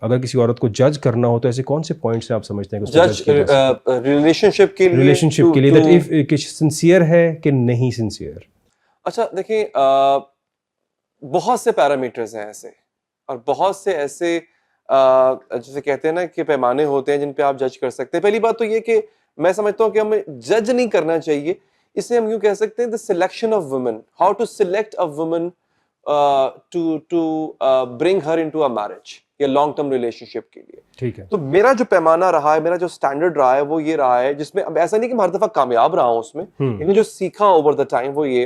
अगर किसी औरत को जज करना हो तो ऐसे कौन से पॉइंट्स हैं आप समझते हैं कि उसको जज रिलेशनशिप के लिए दैट इफ सिंसियर है कि नहीं सिंसियर? अच्छा देखिए, बहुत से पैरामीटर्स हैं ऐसे, और बहुत से ऐसे जैसे कहते हैं ना कि पैमाने होते हैं जिन पे आप जज कर सकते हैं। पहली बात तो ये कि मैं समझता हूँ कि हमें जज नहीं करना चाहिए, इसे हम यूं कह सकते हैं the selection of women, how to select a woman to bring her into a marriage या लॉन्ग टर्म रिलेशनशिप के लिए। ठीक है। तो मेरा जो पैमाना रहा है, मेरा जो स्टैंडर्ड रहा है वो ये रहा है, जिसमें अब ऐसा नहीं कि मैं हर दफा कामयाब रहा हूं उसमें, लेकिन जो सीखा ओवर द टाइम वो ये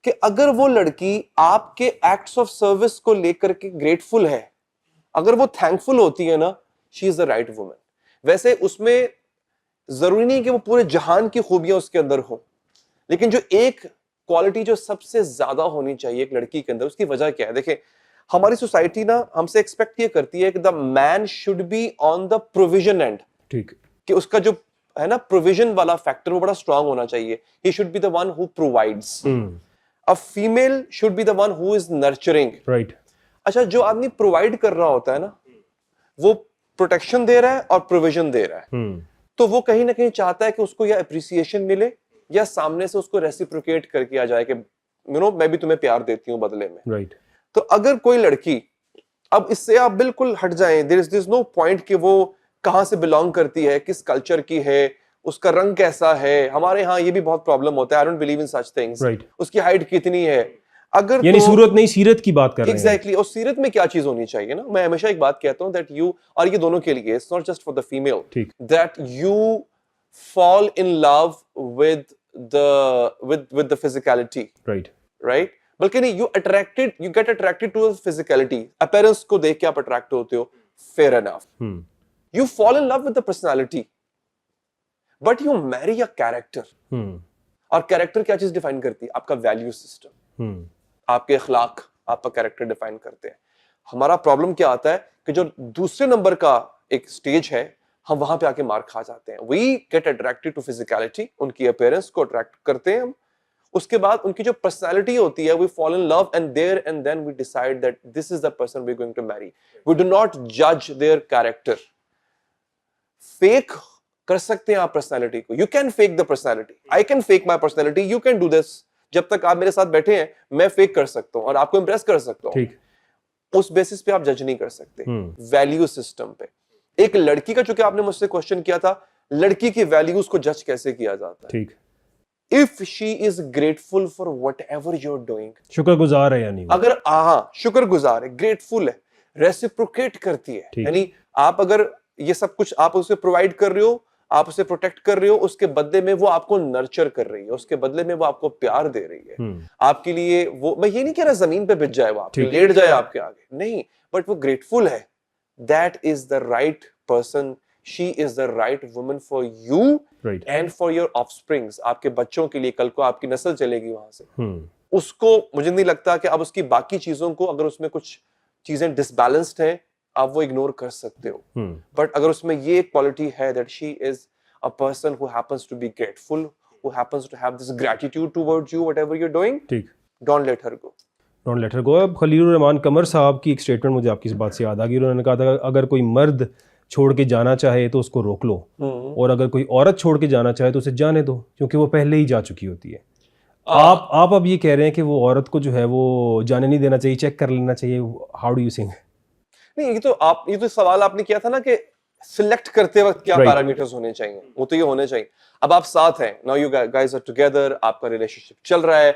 कि अगर वो लड़की आपके एक्ट्स ऑफ सर्विस को लेकर के ग्रेटफुल है, अगर वो थैंकफुल होती है ना, she is the right woman. वैसे उसमें जरूरी नहीं कि वो पूरे जहान की खूबियां उसके अंदर हो, लेकिन जो एक क्वालिटी जो सबसे ज्यादा होनी चाहिए एक लड़की के अंदर, उसकी वजह क्या है? देखिए, हमारी सोसाइटी ना हमसे एक्सपेक्ट ये करती है कि the man should be on the provision and, ठीक, कि उसका जो है ना प्रोविजन वाला फैक्टर वो बड़ा स्ट्रांग होना चाहिए। He should be the one who provides. A female should be the one who is nurturing. Right. अच्छा, जो आदमी प्रोवाइड कर रहा होता है ना, वो प्रोटेक्शन दे रहा है और प्रोविजन दे रहा है, तो वो कहीं ना कहीं चाहता है कि उसको या अप्रिसिएशन मिले या सामने से उसको रेसिप्रोकेट करके आ जाए कि मैं भी तुम्हें प्यार देती हूं बदले में। राइट। तो अगर कोई लड़की, अब इससे आप बिल्कुल हट जाएं, देयर इज नो पॉइंट कि वो कहां से बिलोंग करती है, किस कल्चर की है, उसका रंग कैसा है। हमारे यहाँ ये भी बहुत प्रॉब्लम होता है, I don't believe in such things. उसकी हाइट कितनी है, अगर यानी तो सूरत नहीं सीरत की बात कर रहे हैं। एग्जैक्टली, और सीरत में क्या चीज होनी चाहिए ना, मैं हमेशा एक बात कहता हूं दैट यू, और ये दोनों के लिए, it's not just for the female, that you fall in love with the physicality, right, बल्कि नहीं, you get attracted to physicality, appearance को देख के आप अट्रैक्ट होते हो, fair enough. You fall in love with the personality, but you marry a character. और character क्या चीज डिफाइन करती है? आपका वैल्यू सिस्टम, आपके अखलाक आपका कैरेक्टर डिफाइन करते हैं। हमारा प्रॉब्लम क्या आता है कि जो दूसरे नंबर का एक स्टेज है, हम वहां पे आके मार खा जाते हैं। We get attracted to physicality, उनकी अपीयरेंस को अट्रैक्ट करते हैं हम, उसके बाद उनकी जो पर्सनालिटी होती है, we fall in love and there and then we decide that this is the person we are going to marry. We do not जज देयर कैरेक्टर। फेक कर सकते हैं आप पर्सनालिटी को, you can fake the personality, I can fake my personality, you can do this. जब तक आप मेरे साथ बैठे हैं, मैं फेक कर सकता हूं और आपको इंप्रेस कर सकता हूं। उस बेसिस पे आप जज नहीं कर सकते, वैल्यू सिस्टम पे। एक लड़की का, चूंकि आपने मुझसे क्वेश्चन किया था, लड़की की वैल्यूज को जज कैसे किया जाता है? ठीक, if she is grateful for what ever you're doing, शुक्रगुजार है यानी, अगर शुक्रगुजार है, ग्रेटफुल है, रेसिप्रोकेट करती है, यानी आप अगर ये सब कुछ आप उसे प्रोवाइड कर रहे हो, आप उसे प्रोटेक्ट कर रहे हो, उसके बदले में वो आपको नर्चर कर रही है, उसके बदले में वो आपको प्यार दे रही है, आपके लिए वो, मैं ये नहीं कह रहा जमीन पे बिछ जाए, वो आप लेट जाए आपके आगे, नहीं, बट वो ग्रेटफुल है, that is the right person, she is the right woman for you and for your offsprings, आपके बच्चों के लिए, कल को आपकी नस्ल चलेगी वहां से। उसको, मुझे नहीं लगता कि आप उसकी बाकी चीजों को, अगर उसमें कुछ चीजें डिसबैलेंस्ड हैं, आप वो इग्नोर कर सकते हो, बट अगर उसमें ये क्वालिटी है that she is a person who happens to be grateful, who happens to have this gratitude towards you whatever you are doing, don't let her go, don't let her go. अब खलीलुर रहमान कमर साहब की एक statement मुझे आपकी इस बात से याद आ गई। उन्होंने कहा था अगर कोई मर्द छोड़ के जाना चाहे तो उसको रोक लो, और अगर कोई औरत छोड़ के जाना चाहे तो उसे जाने दो, क्योंकि वो पहले ही जा चुकी होती है। आप अब ये कह रहे हैं कि वो औरत को जो है वो जाने नहीं देना चाहिए, चेक कर लेना चाहिए, हाउ डू यू थिंक? नहीं, ये तो सवाल आपने किया था ना कि सिलेक्ट करते वक्त क्या पैरामीटर्स होने चाहिए, वो तो ये होने चाहिए। अब आप साथ हैं, now you guys are together, आपका रिलेशनशिप चल रहा है,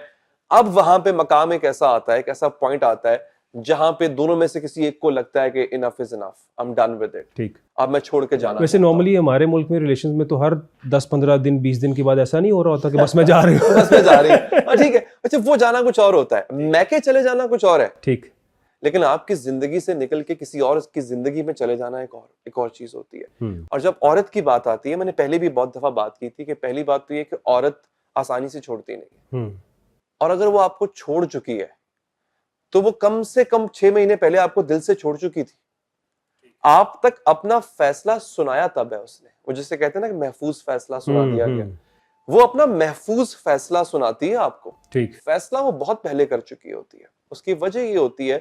अब वहां पे मकाम एक ऐसा आता है, एक ऐसा पॉइंट आता है जहां पे दोनों में से किसी एक को लगता है कि enough is enough, I am done with it, ठीक, अब मैं छोड़ के जाना। वैसे नॉर्मली हमारे मुल्क में रिलेशंस में तो हर 10-15 दिन 20 दिन के बाद ऐसा नहीं हो रहा होता कि बस मैं जा रही हूँ बस मैं जा रही हूँ, ठीक है। अच्छा, वो जाना कुछ और होता है, मैके चले जाना कुछ और है, ठीक, लेकिन आपकी जिंदगी से निकल के किसी और की जिंदगी में चले जाना एक और चीज होती है। और जब औरत की बात आती है, मैंने पहले भी बहुत दफा बात की थी कि पहली बात तो ये कि औरत आसानी से छोड़ती नहीं, और अगर वो आपको छोड़ चुकी है तो वो कम से कम 6 महीने पहले आपको दिल से छोड़ चुकी थी। आप तक अपना फैसला सुनाया तब है उसने, वो जिसे कहते हैं ना कि महफूज फैसला सुना दिया गया, वो अपना महफूज फैसला सुनाती है आपको, ठीक, फैसला वो बहुत पहले कर चुकी होती है। उसकी वजह ये होती है,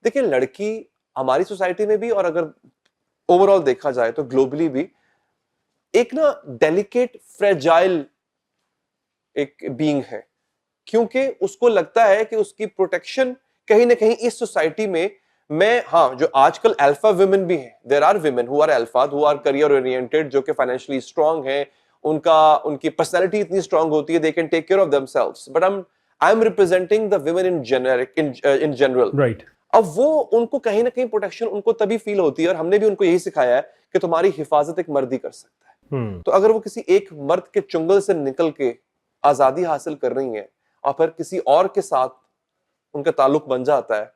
देखिए, लड़की हमारी सोसाइटी में भी और अगर ओवरऑल देखा जाए तो ग्लोबली भी एक ना डेलिकेट फ्रेजाइल एक बीइंग है, क्योंकि उसको लगता है कि उसकी प्रोटेक्शन कहीं ना कहीं इस सोसाइटी में मैं, हाँ, जो आजकल अल्फा वुमेन भी हैं, there are women who are alpha, who are career oriented, जो कि फाइनेंशियली स्ट्रांग हैं, उनकी पर्सनालिटी इतनी स्ट्रांग होती है, they can take care of themselves, but I am representing the women in general, right. अब वो उनको कहीं ना कहीं प्रोटेक्शन उनको तभी फील होती है, और हमने भी उनको यही सिखाया है कि तुम्हारी हिफाजत एक मर्द ही कर सकता है। तो अगर वो किसी एक मर्द के चुंगल से निकल के आजादी हासिल कर रही हैं और फिर किसी और के साथ उनका ताल्लुक बन जाता है,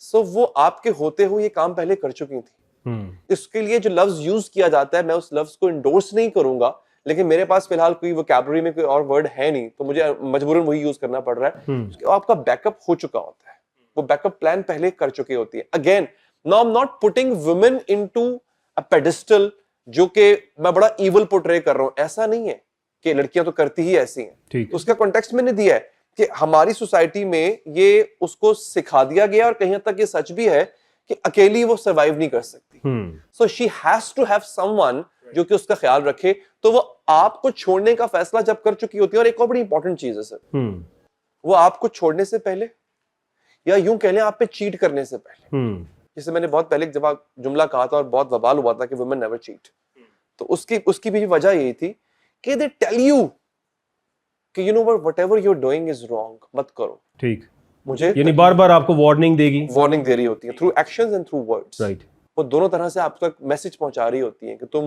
सो वो आपके होते हुए ये काम पहले कर चुकी थी। इसके लिए जो लफ्ज यूज किया जाता है, मैं उस लफ्ज को इंडोर्स नहीं करूंगा, लेकिन मेरे पास फिलहाल कोई वोकैबुलरी में कोई और वर्ड है नहीं, तो मुझे मजबूरन वही यूज करना पड़ रहा है। आपका बैकअप हो चुका होता है, वो बैकअप प्लान पहले कर चुकी होती है। Again, now I am not putting women into a pedestal जो कि मैं बड़ा इविल पोर्ट्रे कर रहा हूं, ऐसा नहीं है कि लड़कियां तो करती ही ऐसी हैं। उसका कॉन्टेक्स्ट मैंने दिया है कि हमारी सोसाइटी में ये उसको सिखा दिया गया, और कहीं तक ये सच भी है कि अकेली वो सर्वाइव नहीं कर सकती, so she has to have someone जो कि उसका ख्याल रखे। तो वो आपको छोड़ने का फैसला जब कर चुकी होती है, और एक और बड़ी इंपॉर्टेंट चीज है सर, वो आपको छोड़ने से पहले, या यूं कह लें आप पे चीट करने से पहले, जैसे मैंने बहुत पहले जब जुमला कहा था और बहुत बवाल हुआ था कि वुमेन नेवर चीट, तो उसकी भी वजह यही थी कि दे टेल यू कि you know whatever you are doing is wrong, मत करो। ठीक, मुझे यानी बार-बार आपको वार्निंग देगी, वार्निंग दे रही होती है through actions and through words. Right. वो दोनों तरह से आप तक मैसेज पहुंचा रही होती है कि तुम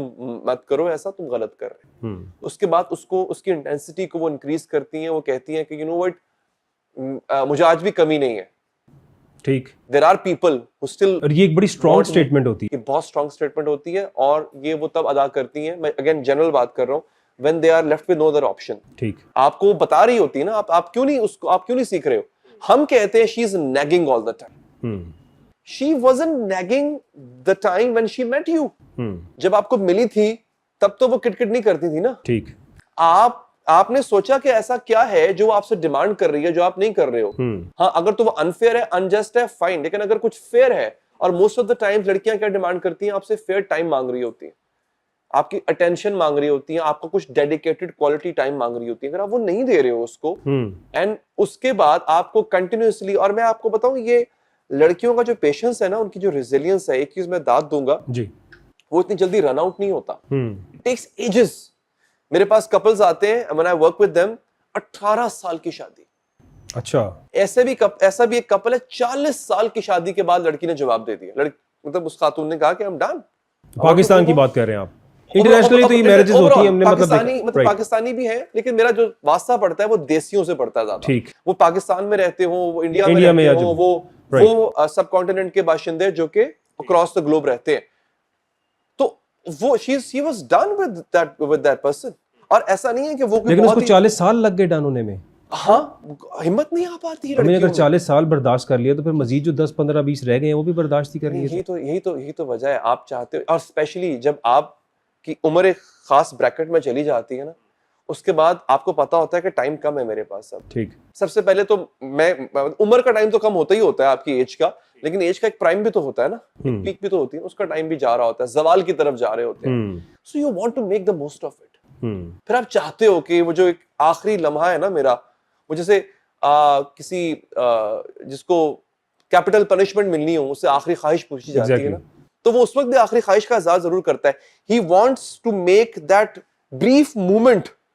मत करो ऐसा, तुम गलत कर रहे हो। उसके बाद उसकी इंटेंसिटी को वो इंक्रीज करती हैं, वो कहती हैं कि यू नो व्हाट, मुझे आज भी कमी नहीं है। ठीक, there are people who still, और ये एक बड़ी स्ट्रॉन्ग स्टेटमेंट होती है, बहुत स्ट्रॉन्ग स्टेटमेंट होती है, और ये वो तब अदा करती हैं, मैं अगेन जनरल बात कर रहा हूं, when they are left with no other option। ठीक, आपको बता रही होती है ना, आप क्यों नहीं सीख रहे हो। हम कहते हैं she is nagging all the time, she wasn't nagging the time when she met you। जब आपको मिली थी तब तो वो किटकिट नहीं करती थी ना। ठीक, आपने सोचा कि ऐसा क्या है जो आपसे डिमांड कर रही है जो आप नहीं कर रहे हो। हाँ, अगर तो वो अनफेयर है, अनजस्ट है, फाइन, लेकिन अगर कुछ फेयर है, और मोस्ट ऑफ द टाइम्स लड़कियां क्या डिमांड करती हैं, आपसे फेयर टाइम मांग रही होती है, आपकी अटेंशन मांग रही होती है, आपका कुछ डेडिकेटेड क्वालिटी टाइम मांग रही होती है। अगर आप वो नहीं दे रहे हो उसको, एंड उसके बाद आपको कंटिन्यूअसली, और मैं आपको बताऊं ये लड़कियों का जो पेशेंस है ना, उनकी जो रेजिलियंस है, एक चीज मैं दाद दूंगा जी, वो इतनी जल्दी रन आउट नहीं होता। It takes ages. मेरे पास कपल्स आते हैं, when I work with them, 18 साल की शादी। अच्छा, ऐसा भी एक कपल है 40 साल की शादी के बाद लड़की ने जवाब दे दिया। मतलब उस खातून ने कहा कि हम डन। पाकिस्तान की बात कर रहे हैं आप, इंटरनेशनली तो ये मैरिजेस होती है, हमने मतलब पाकिस्तानी भी है, लेकिन मेरा जो वास्ता पड़ता है वो देसियों से पड़ता है ज्यादा। ठीक, वो पाकिस्तान में रहते हो, वो इंडिया में रहते हो, वो सब कॉन्टिनेंट के बाशिंदे जो कि अक्रॉस द ग्लोब रहते हैं, तो वो she was done with that person। और ऐसा नहीं है कि वो, लेकिन उसको 40 साल लग गए डन होने में। हाँ, हिम्मत नहीं आ पाती है। हमने अगर 40 साल बर्दाश्त कर लिया तो फिर मजीद जो 10 15 20 रह गए हैं वो भी बर्दाश्त ही करेंगे। यही तो वजह है। आप चाहते हो, और स्पेशली जब आप की उम्र एक खास ब्रैकेट में चली जाती है ना, उसके बाद आपको पता होता है कि टाइम कम है मेरे पास अब। ठीक, सबसे पहले तो मैं, उम्र का टाइम तो कम होता ही होता है आपकी एज का, लेकिन एज का एक प्राइम भी तो होता है ना, पीक भी तो होती है, उसका टाइम भी जा रहा होता है, जवाल की तरफ जा रहे होते हैं। So you want to make the most of it. फिर आप चाहते हो कि वो जो एक आखिरी लम्हा है ना मेरा, वो जैसे किसी जिसको कैपिटल पनिशमेंट मिलनी हो, उससे आखिरी ख्वाहिश पूछी जाती है ना, तो वो उस वक्त भी आखिरी ख्वाहिश का इज़हार जरूर करता है। He wants to make that brief moment